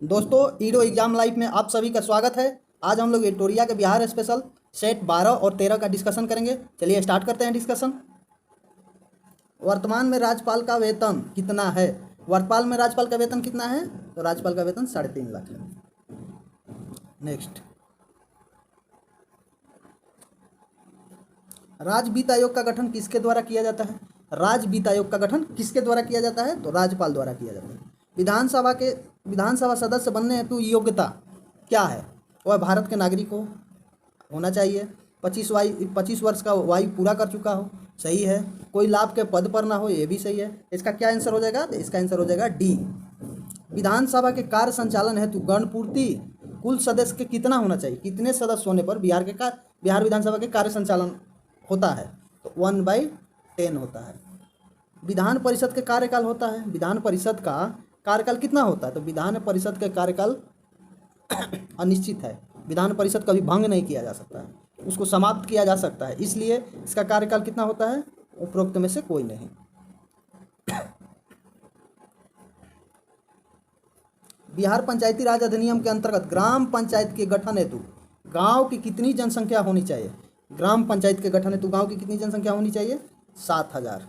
दोस्तों, ईडो exam live में आप सभी का स्वागत है। आज हम लोग एटोरिया के बिहार स्पेशल सेट 12 और 13 का डिस्कशन करेंगे। चलिए स्टार्ट करते हैं डिस्कशन। वर्तमान में राज्यपाल का वेतन कितना है? वर्तमान में राज्यपाल का वेतन कितना है? तो राज्यपाल का वेतन 3.5 लाख है। नेक्स्ट, राज्य वित्त आयोग का गठन किसके द्वारा किया जाता है? राज्य वित्त आयोग का गठन किसके द्वारा किया जाता है? तो राज्यपाल द्वारा किया जाता है। विधानसभा सदस्य बनने हेतु योग्यता क्या है? वह भारत के नागरिक होना चाहिए, 25 वर्ष का आयु पूरा कर चुका हो, सही है। कोई लाभ के पद पर ना हो, ये भी सही है। इसका क्या आंसर हो जाएगा? तो इसका आंसर हो जाएगा डी। विधानसभा के कार्य संचालन हेतु गणपूर्ति कुल सदस्य के कितना होना चाहिए? कितने सदस्य होने पर बिहार विधानसभा के कार्य संचालन होता है? तो 1/10 होता है। विधान परिषद के कार्यकाल होता है, विधान परिषद का कार्यकाल कितना होता है? तो विधान परिषद का कार्यकाल अनिश्चित है। विधान परिषद कभी भंग नहीं किया जा सकता है, उसको समाप्त किया जा सकता है, इसलिए इसका कार्यकाल कितना होता है? उपरोक्त में से कोई नहीं। बिहार पंचायती राज अधिनियम के अंतर्गत ग्राम पंचायत के गठन हेतु गांव की कितनी जनसंख्या होनी चाहिए? ग्राम पंचायत के गठन हेतु गांव की कितनी जनसंख्या होनी चाहिए? 7,000।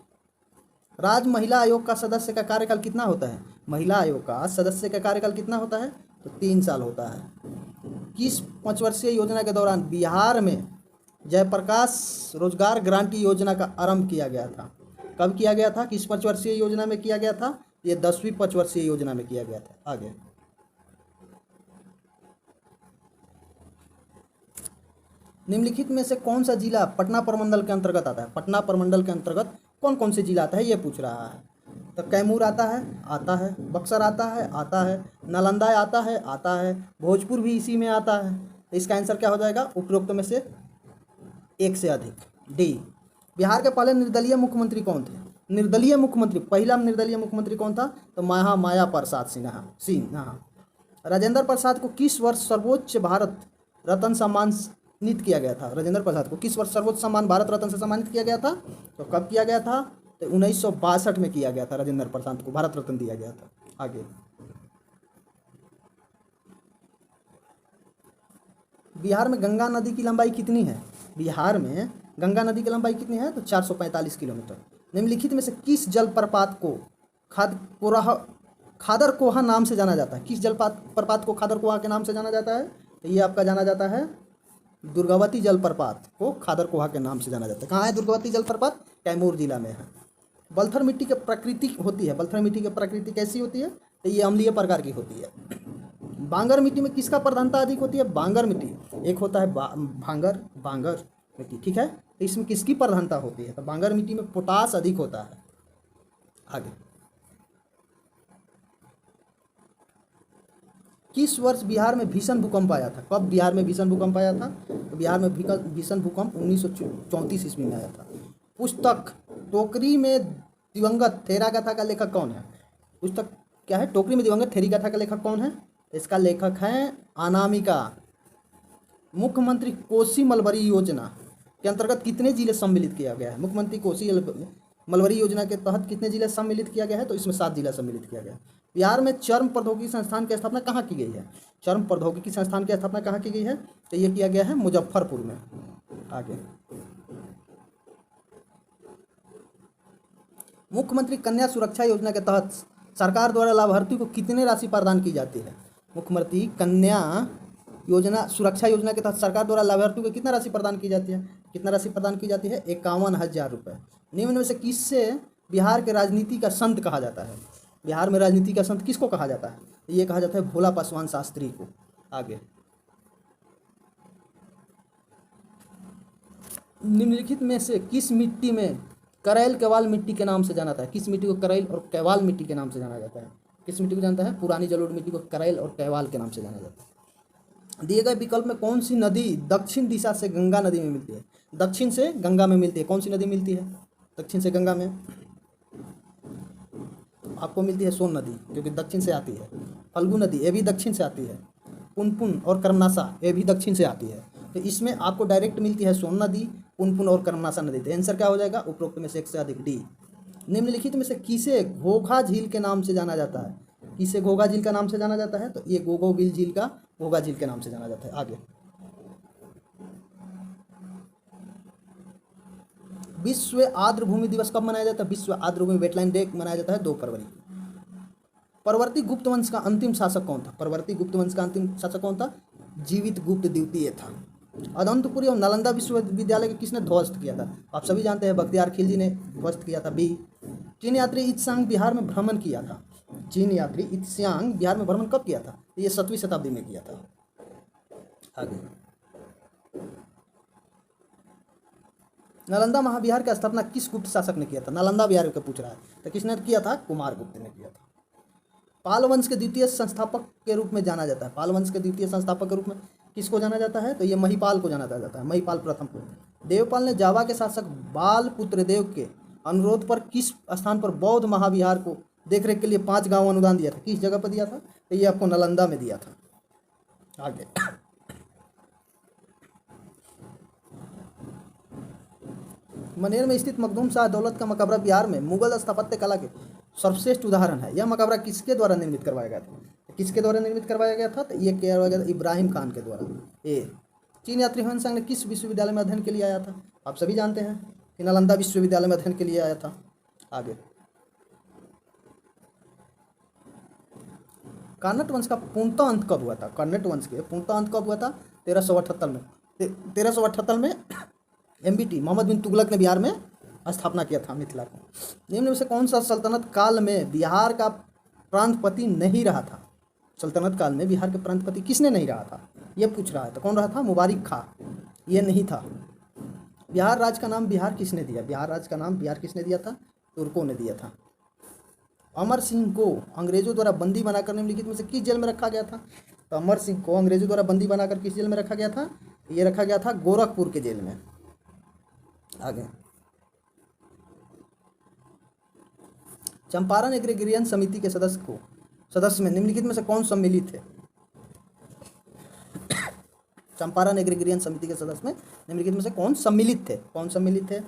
राज्य महिला आयोग का सदस्य का कार्यकाल कितना होता है? महिला आयोग का सदस्य का कार्यकाल कितना होता है? तो 3 साल होता है। किस 5 वर्षीय योजना के दौरान बिहार में जयप्रकाश रोजगार गारंटी योजना का आरंभ किया गया था? कब किया गया था? किस 5 वर्षीय योजना में किया गया था? ये 10वीं 5 वर्षीय योजना में किया गया था। आगे, निम्नलिखित में से कौन सा जिला पटना प्रमंडल के अंतर्गत आता है? पटना प्रमंडल के अंतर्गत कौन कौन से जिला आता है, ये पूछ रहा है। तो कैमूर आता है, बक्सर आता है, नालंदा आता है, भोजपुर भी इसी में आता है। तो इसका आंसर क्या हो जाएगा? उपरोक्त में से एक से अधिक, डी। बिहार के पहले निर्दलीय मुख्यमंत्री कौन थे? निर्दलीय मुख्यमंत्री, पहला निर्दलीय मुख्यमंत्री कौन था? तो माया प्रसाद सिन्हा। राजेंद्र प्रसाद को किस वर्ष सर्वोच्च भारत रत्न सम्मानित किया गया था? राजेंद्र प्रसाद को किस वर्ष सर्वोच्च सम्मान भारत रत्न से सम्मानित किया गया था? तो कब किया गया था? तो 1962 में किया गया था। राजेंद्र प्रसाद को भारत रत्न दिया गया था। आगे, बिहार में गंगा नदी की लंबाई कितनी है? बिहार में गंगा नदी की लंबाई कितनी है? तो 445 किलोमीटर। निम्नलिखित में से किस जलप्रपात को खादरकोहा नाम से जाना जाता है? किस जलप्रपात को खादरकोहा के नाम से जाना जाता है? तो ये आपका जाना जाता है दुर्गावती जलप्रपात को खादरकोहा के नाम से जाना जाता है। कहाँ है दुर्गावती जलप्रपात? कैमूर जिला में है। बलथर मिट्टी की प्रकृति होती है, बलथर मिट्टी की प्रकृति कैसी होती है? तो ये अम्लीय प्रकार की होती है। बांगर मिट्टी में किसका प्रधानता अधिक होती है? बांगर मिट्टी, एक होता है बांगर मिट्टी, ठीक है। तो इसमें किसकी प्रधानता होती है? तो बांगर मिट्टी में पोटास अधिक होता है। आगे, किस वर्ष बिहार में भीषण भूकंप आया था? कब बिहार में भीषण भूकंप आया था? तो बिहार में भीषण भूकंप 1934 ईस्वी में आया था। पुस्तक टोकरी में दिवंगत थेरा गाथा का लेखक कौन है? पुस्तक क्या है? टोकरी में दिवंगत थेरी गाथा का लेखक कौन है? इसका लेखक है अनामिका। मुख्यमंत्री कोसी मलबरी योजना के अंतर्गत कितने जिले सम्मिलित किया गया है? मुख्यमंत्री कोसी मलबरी योजना के तहत कितने जिले सम्मिलित किया गया है? तो इसमें 7 जिला सम्मिलित किया गया है। बिहार में चर्म प्रौद्योगिकी संस्थान की स्थापना कहाँ की गई है? चर्म प्रौद्योगिकी संस्थान की स्थापना कहाँ की गई है? तो ये किया गया है मुजफ्फरपुर में। आगे, मुख्यमंत्री कन्या सुरक्षा योजना के तहत सरकार द्वारा लाभार्थी को कितने राशि प्रदान की जाती है? मुख्यमंत्री कन्या सुरक्षा योजना के तहत सरकार द्वारा लाभार्थी को कितना राशि प्रदान की जाती है? कितना राशि प्रदान की जाती है? 51,000 रुपये। निम्न में से किससे बिहार के राजनीति का संत कहा जाता है? बिहार में राजनीति का संत किसको कहा जाता है? ये कहा जाता है भोला पासवान शास्त्री को। आगे, निम्नलिखित में से किस मिट्टी में करैल केवाल मिट्टी के नाम से जाना जाता है? किस मिट्टी को करैल और केवाल मिट्टी के नाम से जाना जाता है? किस मिट्टी को जानता है? पुरानी जलोढ़ मिट्टी को करैल और केवाल के नाम से जाना जाता है। दिए गए विकल्प में कौन सी नदी दक्षिण दिशा से गंगा नदी में मिलती है? दक्षिण से गंगा में मिलती है। कौन सी नदी मिलती है दक्षिण से गंगा में? आपको मिलती है सोन नदी, जो कि दक्षिण से आती है। फल्गु नदी, ये भी दक्षिण से आती है। पुनपुन और कर्मनाशा, ये भी दक्षिण से आती है। तो इसमें आपको डायरेक्ट मिलती है सोन नदी, पुनपुन और कर्मनाशा नदी। तो आंसर क्या हो जाएगा? उपरोक्त में से एक से अधिक, डी। निम्नलिखित में से किसे घोघा झील के नाम से जाना जाता है? किसे घोघा झील का नाम से जाना जाता है? तो ये गोगोबिल झील का घोघा झील के नाम से जाना जाता है। आगे, विश्व आर्द्र भूमि दिवस कब मनाया जाता है? विश्व आर्द्र भूमि वेटलैंड डे मनाया जाता है 2 फरवरी को। परवर्ती गुप्त वंश का अंतिम शासक कौन था? परवर्ती गुप्त वंश का अंतिम शासक कौन था? जीवित गुप्त द्वितीय था। अनंतपुरी और नालंदा विश्वविद्यालय को किसने ध्वस्त किया था? आप सभी जानते हैं, बख्तियार खिलजी ने ध्वस्त किया था। बी, चीन यात्री इत्सांग बिहार में भ्रमण किया था। चीन यात्री इत्सांग बिहार में भ्रमण कब किया था? ये 7वीं शताब्दी में किया था। आगे, नालंदा महाविहार की स्थापना किस गुप्त शासक ने किया था? नालंदा विहार को पूछ रहा है, तो किसने किया था? कुमार गुप्त ने किया था। पाल वंश के द्वितीय संस्थापक के रूप में जाना जाता है। पाल वंश के द्वितीय संस्थापक के रूप में किसको जाना जाता है? तो ये महिपाल को जाना जाता है, महिपाल प्रथम को। देवपाल ने जावा के शासक बाल पुत्रदेव के अनुरोध पर किस स्थान पर बौद्ध महाविहार को देखरेख के लिए 5 गांव अनुदान दिया था? किस जगह पर दिया था? तो ये आपको नालंदा में दिया था। आगे, मनेर में स्थित मखदूम शाह दौलत का मकबरा बिहार में मुगल स्थापत्य कला के सर्वश्रेष्ठ उदाहरण है। यह मकबरा किसके द्वारा निर्मित करवाया गया था? किसके द्वारा निर्मित करवाया गया था? तो ये करवाया गया था इब्राहिम खान के द्वारा। ए, चीन यात्री हुएनसांग ने किस विश्वविद्यालय में अध्ययन के लिए आया था? आप सभी जानते हैं कि नालंदा विश्वविद्यालय में अध्ययन के लिए आया था। आगे, कर्नट वंश का पूर्णतः अंत कब हुआ था? कर्नट वंश के पूर्णतः अंत कब हुआ था? 1378 में। 1378 में MBT मोहम्मद बिन तुगलक ने बिहार में स्थापना किया था मिथिला को। निम्न में से कौन सा सल्तनत काल में बिहार का प्रांतपति नहीं रहा था? सल्तनत काल में बिहार के प्रांतपति किसने नहीं रहा था? ये पूछ रहा है। तो कौन रहा था? मुबारिक खां। ये नहीं था। बिहार राज्य का नाम बिहार किसने दिया? बिहार राज्य का नाम बिहार किसने दिया था? तुर्कों ने दिया था। अमर सिंह को अंग्रेजों द्वारा बंदी बनाकर निम्नलिखित में से किस जेल में रखा गया था? तो अमर सिंह को अंग्रेजों द्वारा बंदी बनाकर किस जेल में रखा गया था? ये रखा गया था गोरखपुर के जेल में। आगे, चंपारण एग्रीगेरियन समिति के सदस्य में निम्नलिखित में से कौन सम्मिलित थे? चंपारण एग्रीगेरियन समिति के सदस्य में निम्नलिखित में से कौन सम्मिलित थे? कौन सम्मिलित थे?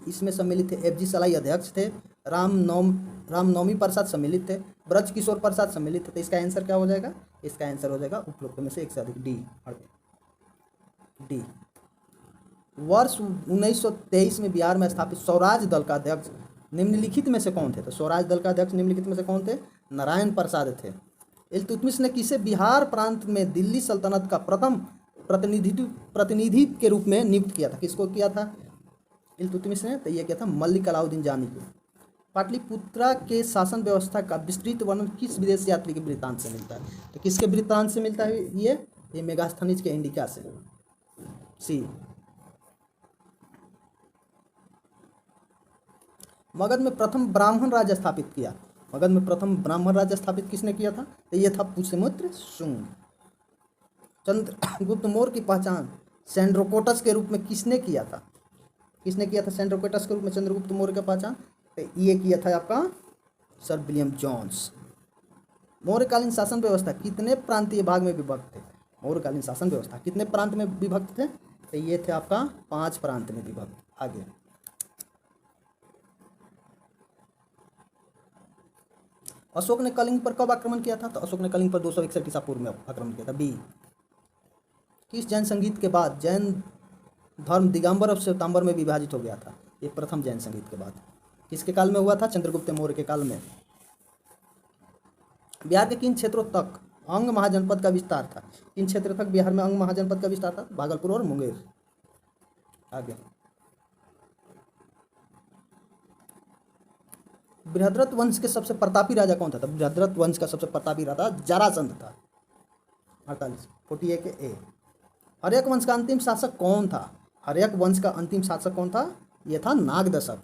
इसमें सम्मिलित थे FG सलाई अध्यक्ष थे, रामनवमी प्रसाद सम्मिलित थे, ब्रज किशोर प्रसाद सम्मिलित थे। तो इसका आंसर क्या हो जाएगा? इसका आंसर हो जाएगा उपरोक्त में से एक से अधिक, डी। वर्ष 1923 में बिहार में स्थापित स्वराज दल का अध्यक्ष निम्नलिखित में से कौन थे? तो स्वराज दल का अध्यक्ष निम्नलिखित में से कौन थे? नारायण प्रसाद थे। इल्तुतमिश ने किसे बिहार प्रांत में दिल्ली सल्तनत का प्रथम प्रतिनिधि के रूप में नियुक्त किया था? किसको किया था इल्तुतमिश ने? तो ये किया था मलिक अलाउद्दीन जानी को। पाटलिपुत्रा के शासन व्यवस्था का विस्तृत वर्णन किस विदेशी यात्री के वृत्तांत से मिलता है? तो किसके वृत्तांत से मिलता है? ये मेगास्थनीज के इंडिका से। सी, मगध में प्रथम ब्राह्मण राज्य स्थापित किया। मगध में प्रथम ब्राह्मण राज्य स्थापित किसने किया था? तो ये था पुष्यमित्र शुंग। चंद्रगुप्त मौर्य की पहचान सेंड्रोकोटस के रूप में किसने किया था? किसने किया था सेंड्रोकोटस के रूप में चंद्रगुप्त मौर्य का पहचान? तो ये किया था आपका सर विलियम जॉन्स। मौर्यकालीन शासन व्यवस्था कितने प्रांतीय भाग में विभक्त थे? मौर्यकालीन शासन व्यवस्था कितने प्रांत में विभक्त थे? तो ये थे आपका 5 प्रांत में विभक्त। आगे, अशोक ने कलिंग पर कब आक्रमण किया था? तो अशोक ने कलिंग पर 261 ईसा पूर्व में आक्रमण किया था। बी, किस जैन संगीत के बाद जैन धर्म दिगंबर और श्वेतांबर में विभाजित हो गया था? ये प्रथम जैन संगीत के बाद किसके काल में हुआ था? चंद्रगुप्त मौर्य के काल में। बिहार के किन क्षेत्रों तक अंग महाजनपद का विस्तार था? किन क्षेत्र तक बिहार में अंग महाजनपद का विस्तार था? भागलपुर और मुंगेर। आगे, बृहद्रथ वंश के सबसे प्रतापी राजा कौन था? तो बृहद्रथ वंश का सबसे प्रतापी राजा जरासंध था। 48 ए। हर्यक वंश का अंतिम शासक कौन था? हर्यक वंश का अंतिम शासक कौन था? यह था नागदशक।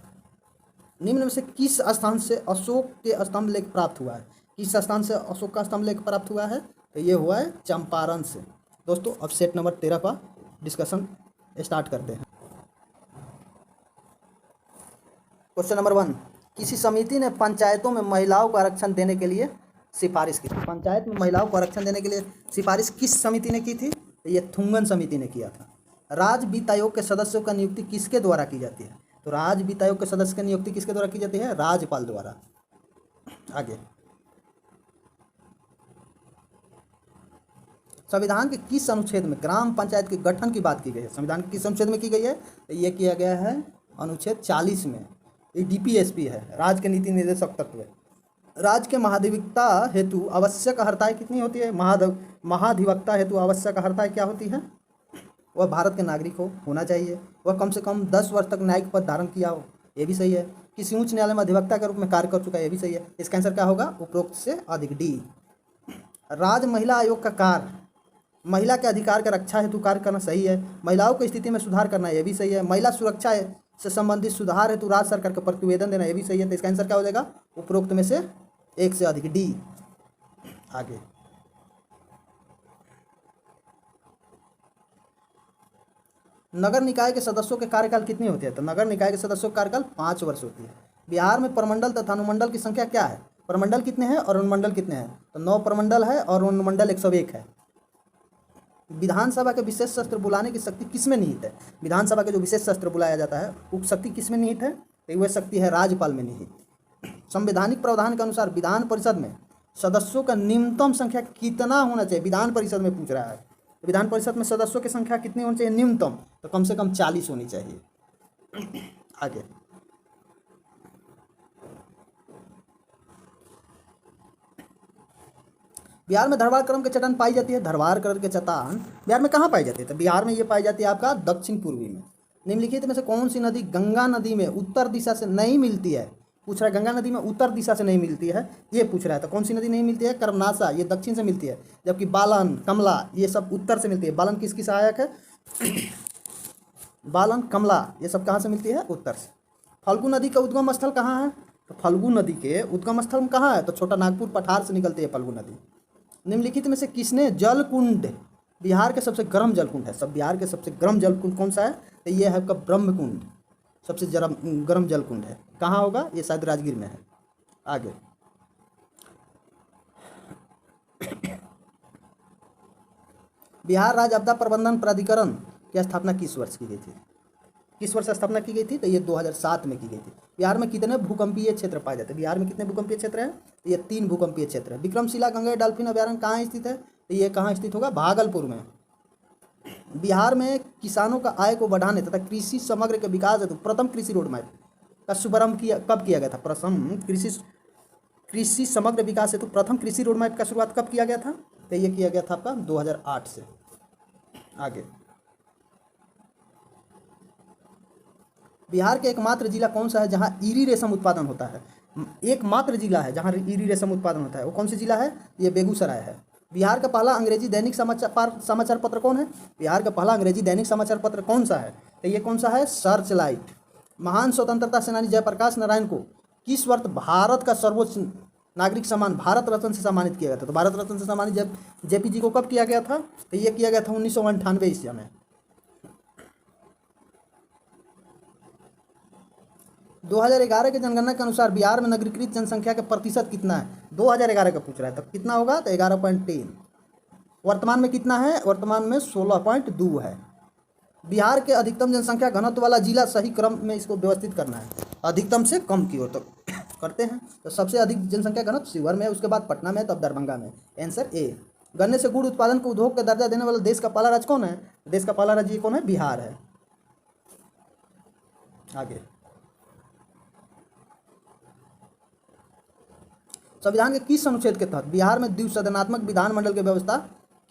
निम्न में से किस स्थान से अशोक के स्तंभ लेख प्राप्त हुआ है? किस स्थान से अशोक का स्तंभ लेख प्राप्त हुआ है? तो ये हुआ है चंपारण से। दोस्तों, अब सेट नंबर 13 का डिस्कशन स्टार्ट करते हैं। क्वेश्चन नंबर 1, किसी समिति ने पंचायतों में महिलाओं को आरक्षण देने के लिए सिफारिश की। पंचायत में महिलाओं को आरक्षण देने के लिए सिफारिश किस समिति ने की थी? ये थुंगन समिति ने किया था। राज्य वित्त आयोग के सदस्यों का नियुक्ति किसके द्वारा की जाती है? तो राज्य वित्त आयोग के सदस्य की नियुक्ति किसके द्वारा की जाती है? राज्यपाल द्वारा। आगे, संविधान के किस अनुच्छेद में ग्राम पंचायत के गठन की बात की गई है? संविधान के किस अनुच्छेद में की गई है? तो ये किया गया है अनुच्छेद 40 में। ये डीपीएसपी है, राज्य के नीति निर्देशक तत्व है। राज्य के महाधिवक्ता हेतु आवश्यक अर्हताएं कितनी होती है? महाधिवक्ता हेतु आवश्यक अर्हताएं क्या होती है? वह भारत के नागरिक होना चाहिए, वह कम से कम 10 वर्ष तक न्यायिक पद धारण किया हो, ये भी सही है, किसी उच्च न्यायालय में अधिवक्ता के रूप में कार्य कर चुका है, ये भी सही है। इसका आंसर क्या होगा? उपरोक्त से अधिक, डी। राज्य महिला आयोग का कार्य महिला के अधिकार का रक्षा हेतु कार्य करना, सही है। महिलाओं की स्थिति में सुधार करना, ये भी सही है। महिला सुरक्षा से संबंधित सुधार हेतु राज्य सरकार को प्रतिवेदन देना, ये भी सही है। तो इसका आंसर क्या हो जाएगा? उपरोक्त में से एक से अधिक, डी। आगे, नगर निकाय के सदस्यों के कार्यकाल कितनी होती है? तो नगर निकाय के सदस्यों का कार्यकाल 5 वर्ष होती है। बिहार में प्रमंडल तथा अनुमंडल की संख्या क्या है? प्रमंडल कितने हैं और अनुमंडल कितने हैं? तो 9 प्रमंडल है और अनुमंडल 101 है। विधानसभा के विशेष सत्र बुलाने की शक्ति किसमें निहित है? विधानसभा के जो विशेष सत्र बुलाया जाता है उप शक्ति किसमें निहित है? तो वह शक्ति है राज्यपाल में निहित। संवैधानिक प्रावधान के अनुसार विधान परिषद में सदस्यों का न्यूनतम संख्या कितना होना चाहिए? विधान परिषद में पूछ रहा है। विधान परिषद में सदस्यों की संख्या कितनी होनी चाहिए न्यूनतम? तो कम से कम 40 होनी चाहिए। आगे, बिहार में धरवार क्रम के चट्टान पाई जाती है। धरवार क्रम के चट्टान बिहार में कहाँ पाई जाती है? तो बिहार में ये पाई जाती है आपका दक्षिण पूर्वी में। निम्नलिखित में से कौन सी नदी गंगा नदी में उत्तर दिशा से नहीं मिलती है? पूछ रहा है गंगा नदी में उत्तर दिशा से नहीं मिलती है, ये पूछ रहा है। तो कौन सी नदी नहीं मिलती है? कर्मनाशा, ये दक्षिण से मिलती है, जबकि बालन, कमला ये सब उत्तर से मिलती है। बालन किसकी सहायक है? बालन, कमला ये सब कहाँ से मिलती है? उत्तर से। फल्गु नदी का उद्गम स्थल कहाँ है? तो फल्गु नदी के उद्गम स्थल कहाँ है? तो छोटा नागपुर पठार से निकलती है फल्गु नदी। निम्नलिखित में से किसने जलकुंड, बिहार के सबसे गर्म जलकुंड है, सब बिहार के सबसे गर्म जलकुंड कौन सा है? तो ये है आपका ब्रह्मकुंड, सबसे गर्म जलकुंड है। कहाँ होगा? ये शायद राजगीर में है। आगे, बिहार राज्य आपदा प्रबंधन प्राधिकरण की स्थापना किस वर्ष की गई थी? किस वर्ष स्थापना की गई थी? तो ये 2007 में की गई थी। बिहार में कितने भूकंपीय क्षेत्र पाए जाते हैं? बिहार में कितने भूकंपीय क्षेत्र हैं? तो ये 3 भूकंपीय क्षेत्र है। विक्रमशिला गंगा डॉल्फिन अभ्यारण्य कहाँ स्थित है? तो ये कहाँ स्थित होगा? भागलपुर में। बिहार में किसानों का आय को बढ़ाने तथा कृषि समग्र के विकास हेतु प्रथम कृषि रोड मैप का शुभारंभ कब किया गया था? प्रथम कृषि समग्र विकास हेतु प्रथम कृषि रोड मैप का शुरुआत कब किया गया था? तो ये किया गया था आपका 2008 से। आगे, बिहार के एकमात्र जिला कौन सा है जहां ईरी रेशम उत्पादन होता है? एकमात्र जिला है जहां ईरी रेशम उत्पादन होता है, वो कौन सी जिला है? ये बेगूसराय है। बिहार का पहला अंग्रेजी दैनिक समाचार पत्र कौन है? बिहार का पहला अंग्रेजी दैनिक समाचार पत्र कौन सा है? तो ये कौन सा है? Search light. महान स्वतंत्रता सेनानी जयप्रकाश नारायण को किस वर्ष भारत का सर्वोच्च नागरिक सम्मान भारत रत्न से सम्मानित किया गया था? तो भारत रत्न से सम्मानित जब जेपी जी को कब किया गया था? तो ये किया गया था 1998 ईस्वी में। 2011 की जनगणना के अनुसार बिहार में नगरीकृत जनसंख्या का प्रतिशत कितना है? 2011 का पूछ रहा है, तब कितना होगा? तो 11.3। वर्तमान में कितना है? वर्तमान में 16.2 है। बिहार के अधिकतम जनसंख्या घनत्व वाला जिला, सही क्रम में इसको व्यवस्थित करना है, अधिकतम से कम की ओर तो करते हैं। तो सबसे अधिक जनसंख्या घनत्व शिवहर में है, उसके बाद पटना में, तब दरभंगा में। Answer A. गन्ने से गुड़ उत्पादन को उद्योग का दर्जा देने वाला देश का पहला राज्य कौन है? देश का पहला राज्य कौन है? बिहार है। आगे, संविधान के किस अनुच्छेद के तहत बिहार में द्विसदनात्मक विधानमंडल की व्यवस्था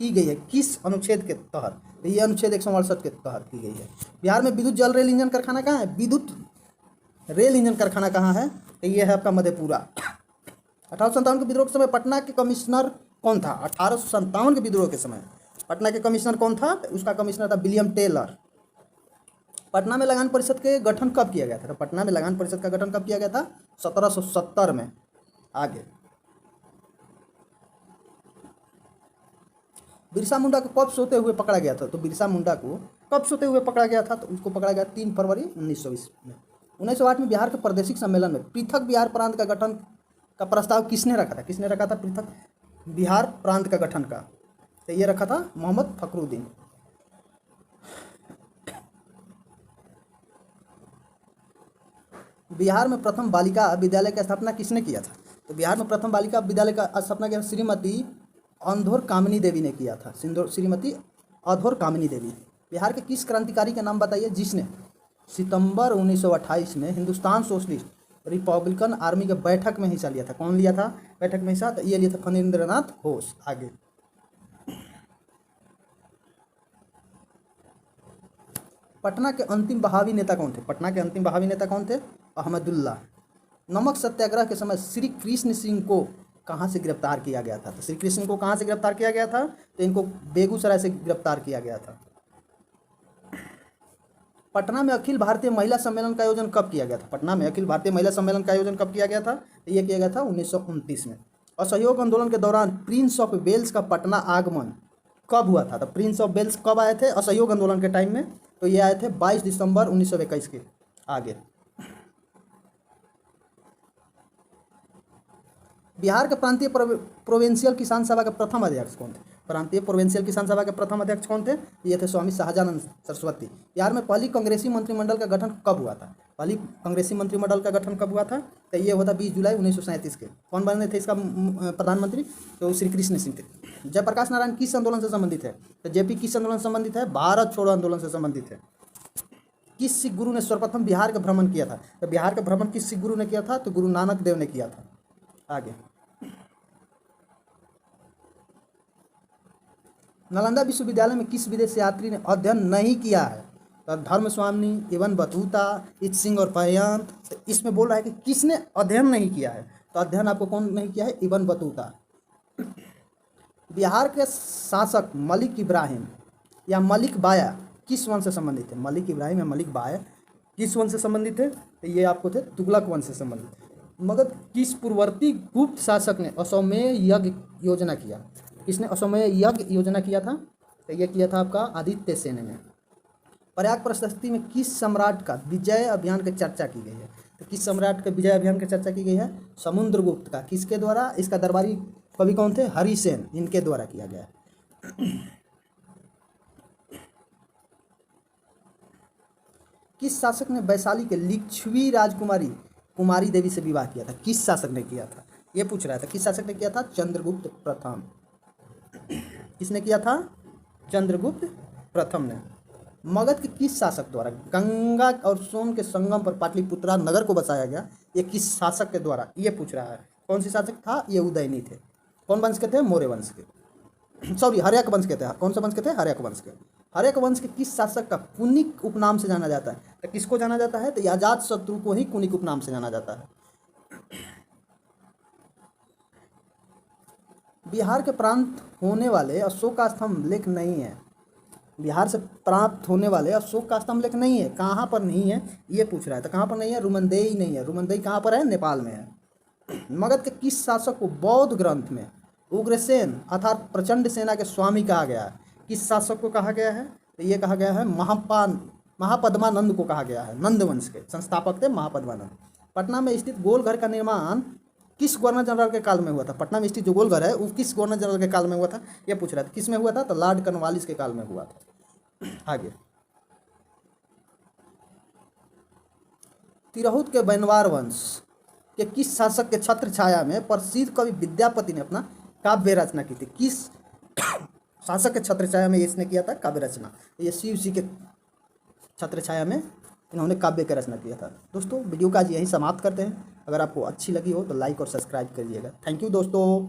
की गई है? किस अनुच्छेद के तहत? तो ये अनुच्छेद 168 के तहत की गई है। बिहार में विद्युत जल रेल इंजन कारखाना कहाँ है? विद्युत रेल इंजन कारखाना कहाँ है? तो ये है आपका मधेपुरा। 1857 के विद्रोह के समय पटना के कमिश्नर कौन था? 1857 के विद्रोह के समय पटना के कमिश्नर कौन था? तो उसका कमिश्नर था विलियम टेलर। पटना में लगान परिषद के गठन कब किया गया था? तो पटना में लगान परिषद का गठन कब किया गया था? 1770 में। आगे, बिरसा मुंडा को कब सोते हुए पकड़ा गया था? तो बिरसा मुंडा को कब सोते हुए पकड़ा गया था? तो उसको पकड़ा गया 3 फरवरी 1920 में। 1908 में बिहार के प्रादेशिक सम्मेलन में पृथक बिहार प्रांत का गठन का प्रस्ताव किसने रखा था? किसने रखा था पृथक बिहार प्रांत का गठन का? तो ये रखा था मोहम्मद फखरुद्दीन। बिहार में प्रथम बालिका विद्यालय की स्थापना किसने किया था? तो बिहार में प्रथम बालिका विद्यालय का स्थापना किया श्रीमती अंधोर कामिनी देवी ने किया था, श्रीमती अधोर कामिनी देवी। बिहार के किस क्रांतिकारी का नाम बताइए जिसने सितंबर 1928 में हिंदुस्तान सोशलिस्ट रिपब्लिकन आर्मी के बैठक में हिस्सा लिया था? कौन लिया था बैठक में हिस्सा? तो ये लिया था फणींद्रनाथ घोष। आगे, पटना के अंतिम बहावी नेता कौन थे? पटना के अंतिम बहावी नेता कौन थे? अहमदुल्ला। नमक सत्याग्रह के समय श्री कृष्ण सिंह को कहाँ से गिरफ्तार किया गया था? तो श्री कृष्ण को कहाँ से गिरफ्तार किया गया था? तो इनको बेगूसराय से गिरफ्तार किया गया था। पटना में अखिल भारतीय महिला सम्मेलन का आयोजन कब किया गया था? पटना में अखिल भारतीय महिला सम्मेलन का आयोजन कब किया गया था? तो ये किया गया था 1929 में। असहयोग आंदोलन के दौरान प्रिंस ऑफ वेल्स का पटना आगमन कब हुआ था? तो प्रिंस ऑफ वेल्स कब आए थे असहयोग आंदोलन के टाइम में? तो ये आए थे 22 दिसंबर 1921 के। आगे, बिहार के प्रांतीय प्रोविंशियल किसान सभा के प्रथम अध्यक्ष कौन थे? प्रांतीय प्रोविंशियल किसान सभा के प्रथम अध्यक्ष कौन थे? ये थे स्वामी शाहजानंद सरस्वती। बिहार में पहली कांग्रेसी मंत्रिमंडल का गठन कब हुआ था? पहली कांग्रेसी मंत्रिमंडल का गठन कब हुआ था? तो ये हुआ था 20 जुलाई 1937 के। कौन बने थे इसका प्रधानमंत्री? तो श्री कृष्ण सिंह थे। जयप्रकाश नारायण किस आंदोलन से संबंधित है? तो जेपी किस आंदोलन से संबंधित है? भारत छोड़ो आंदोलन से संबंधित है। किस सिख गुरु ने सर्वप्रथम बिहार का भ्रमण किया था? तो बिहार का भ्रमण किस सिख गुरु ने किया था? तो गुरु नानक देव ने किया था। आगे, नालंदा विश्वविद्यालय में किस विदेशी यात्री ने अध्ययन नहीं किया है? तो धर्म स्वामी, इबन बतूता, इत सिंह और पर्यंत। तो इसमें बोल रहा है कि किसने अध्ययन नहीं किया है? तो अध्ययन आपको कौन नहीं किया है? Ibn Battuta. बिहार के शासक मलिक इब्राहिम या मलिक बाया किस वंश से संबंधित थे? मलिक इब्राहिम या मलिक बाया किस वंश से संबंधित थे? तो ये आपको थे तुगलक वंश से संबंधित। मगर किस पूर्ववर्ती गुप्त शासक ने अश्वमेध यज्ञ योजना किया? किसने अश्वमेध यज्ञ योजना किया था? तो ये किया था आपका आदित्य सेन ने। प्रयाग प्रशस्ति में किस सम्राट का विजय अभियान की चर्चा की गई है? तो किस सम्राट के विजय अभियान की चर्चा की गई है? समुद्रगुप्त का। किसके द्वारा? इसका दरबारी कवि कौन थे? हरिसेन, इनके द्वारा किया गया। किस शासक ने वैशाली के लिच्छवी राजकुमारी कुमारी देवी से विवाह किया था? किस शासक ने किया था? ये पूछ रहा था। किस शासक ने किया था? चंद्रगुप्त प्रथम। किसने किया था? चंद्रगुप्त प्रथम ने। मगध के किस शासक द्वारा गंगा और सोन के संगम पर पाटलिपुत्रा नगर को बसाया गया? ये किस शासक के द्वारा? ये पूछ रहा है। कौन सी शासक था? ये उदयनी थे। कौन वंश के थे? मौर्य वंश के, सॉरी हर्यक वंश के थे। कौन सा वंश के थे? हर्यक वंश के। हर्यक वंश के किस शासक का कुनिक उपनाम से जाना जाता है? तो किसको जाना जाता है? तो अजात शत्रु को ही कुनिक उपनाम से जाना जाता है। बिहार के प्रांत होने वाले अशोक का स्तंभ लेख नहीं है। बिहार से प्राप्त होने वाले अशोक का स्तंभ लेख नहीं है। कहाँ पर नहीं है ये पूछ रहा है। तो कहाँ पर नहीं है? रुमनदेई नहीं है। रुमनदेई कहाँ पर है? नेपाल में है। मगध के किस शासक को बौद्ध ग्रंथ में उग्रसेन अर्थात प्रचंड सेना के स्वामी कहा गया है? किस शासक को कहा गया है? तो ये कहा गया है महापद्मानंद को कहा गया है। नंद वंश के संस्थापक थे महापद्मानंद। पटना में स्थित गोलघर का निर्माण किस गवर्नर जनरल के काल में हुआ था? पटना में स्थित जो गोलघर है वो किस गवर्नर जनरल के काल में हुआ था? ये पूछ रहा था। किस में हुआ था? तो लॉर्ड कॉर्नवालिस के काल में हुआ था। आगे, तिरहुत के बैनवार वंश के किस शासक के छत्र छाया में प्रसिद्ध कवि विद्यापति ने अपना काव्य रचना की थी? किस शासक के छत्र छाया में इसने किया था काव्य रचना? ये शिव जी के छत्र छाया में इन्होंने काव्य की रचना किया था। दोस्तों वीडियो का आज यहीं समाप्त करते हैं। अगर आपको अच्छी लगी हो तो लाइक और सब्सक्राइब करिएगा। थैंक यू दोस्तों।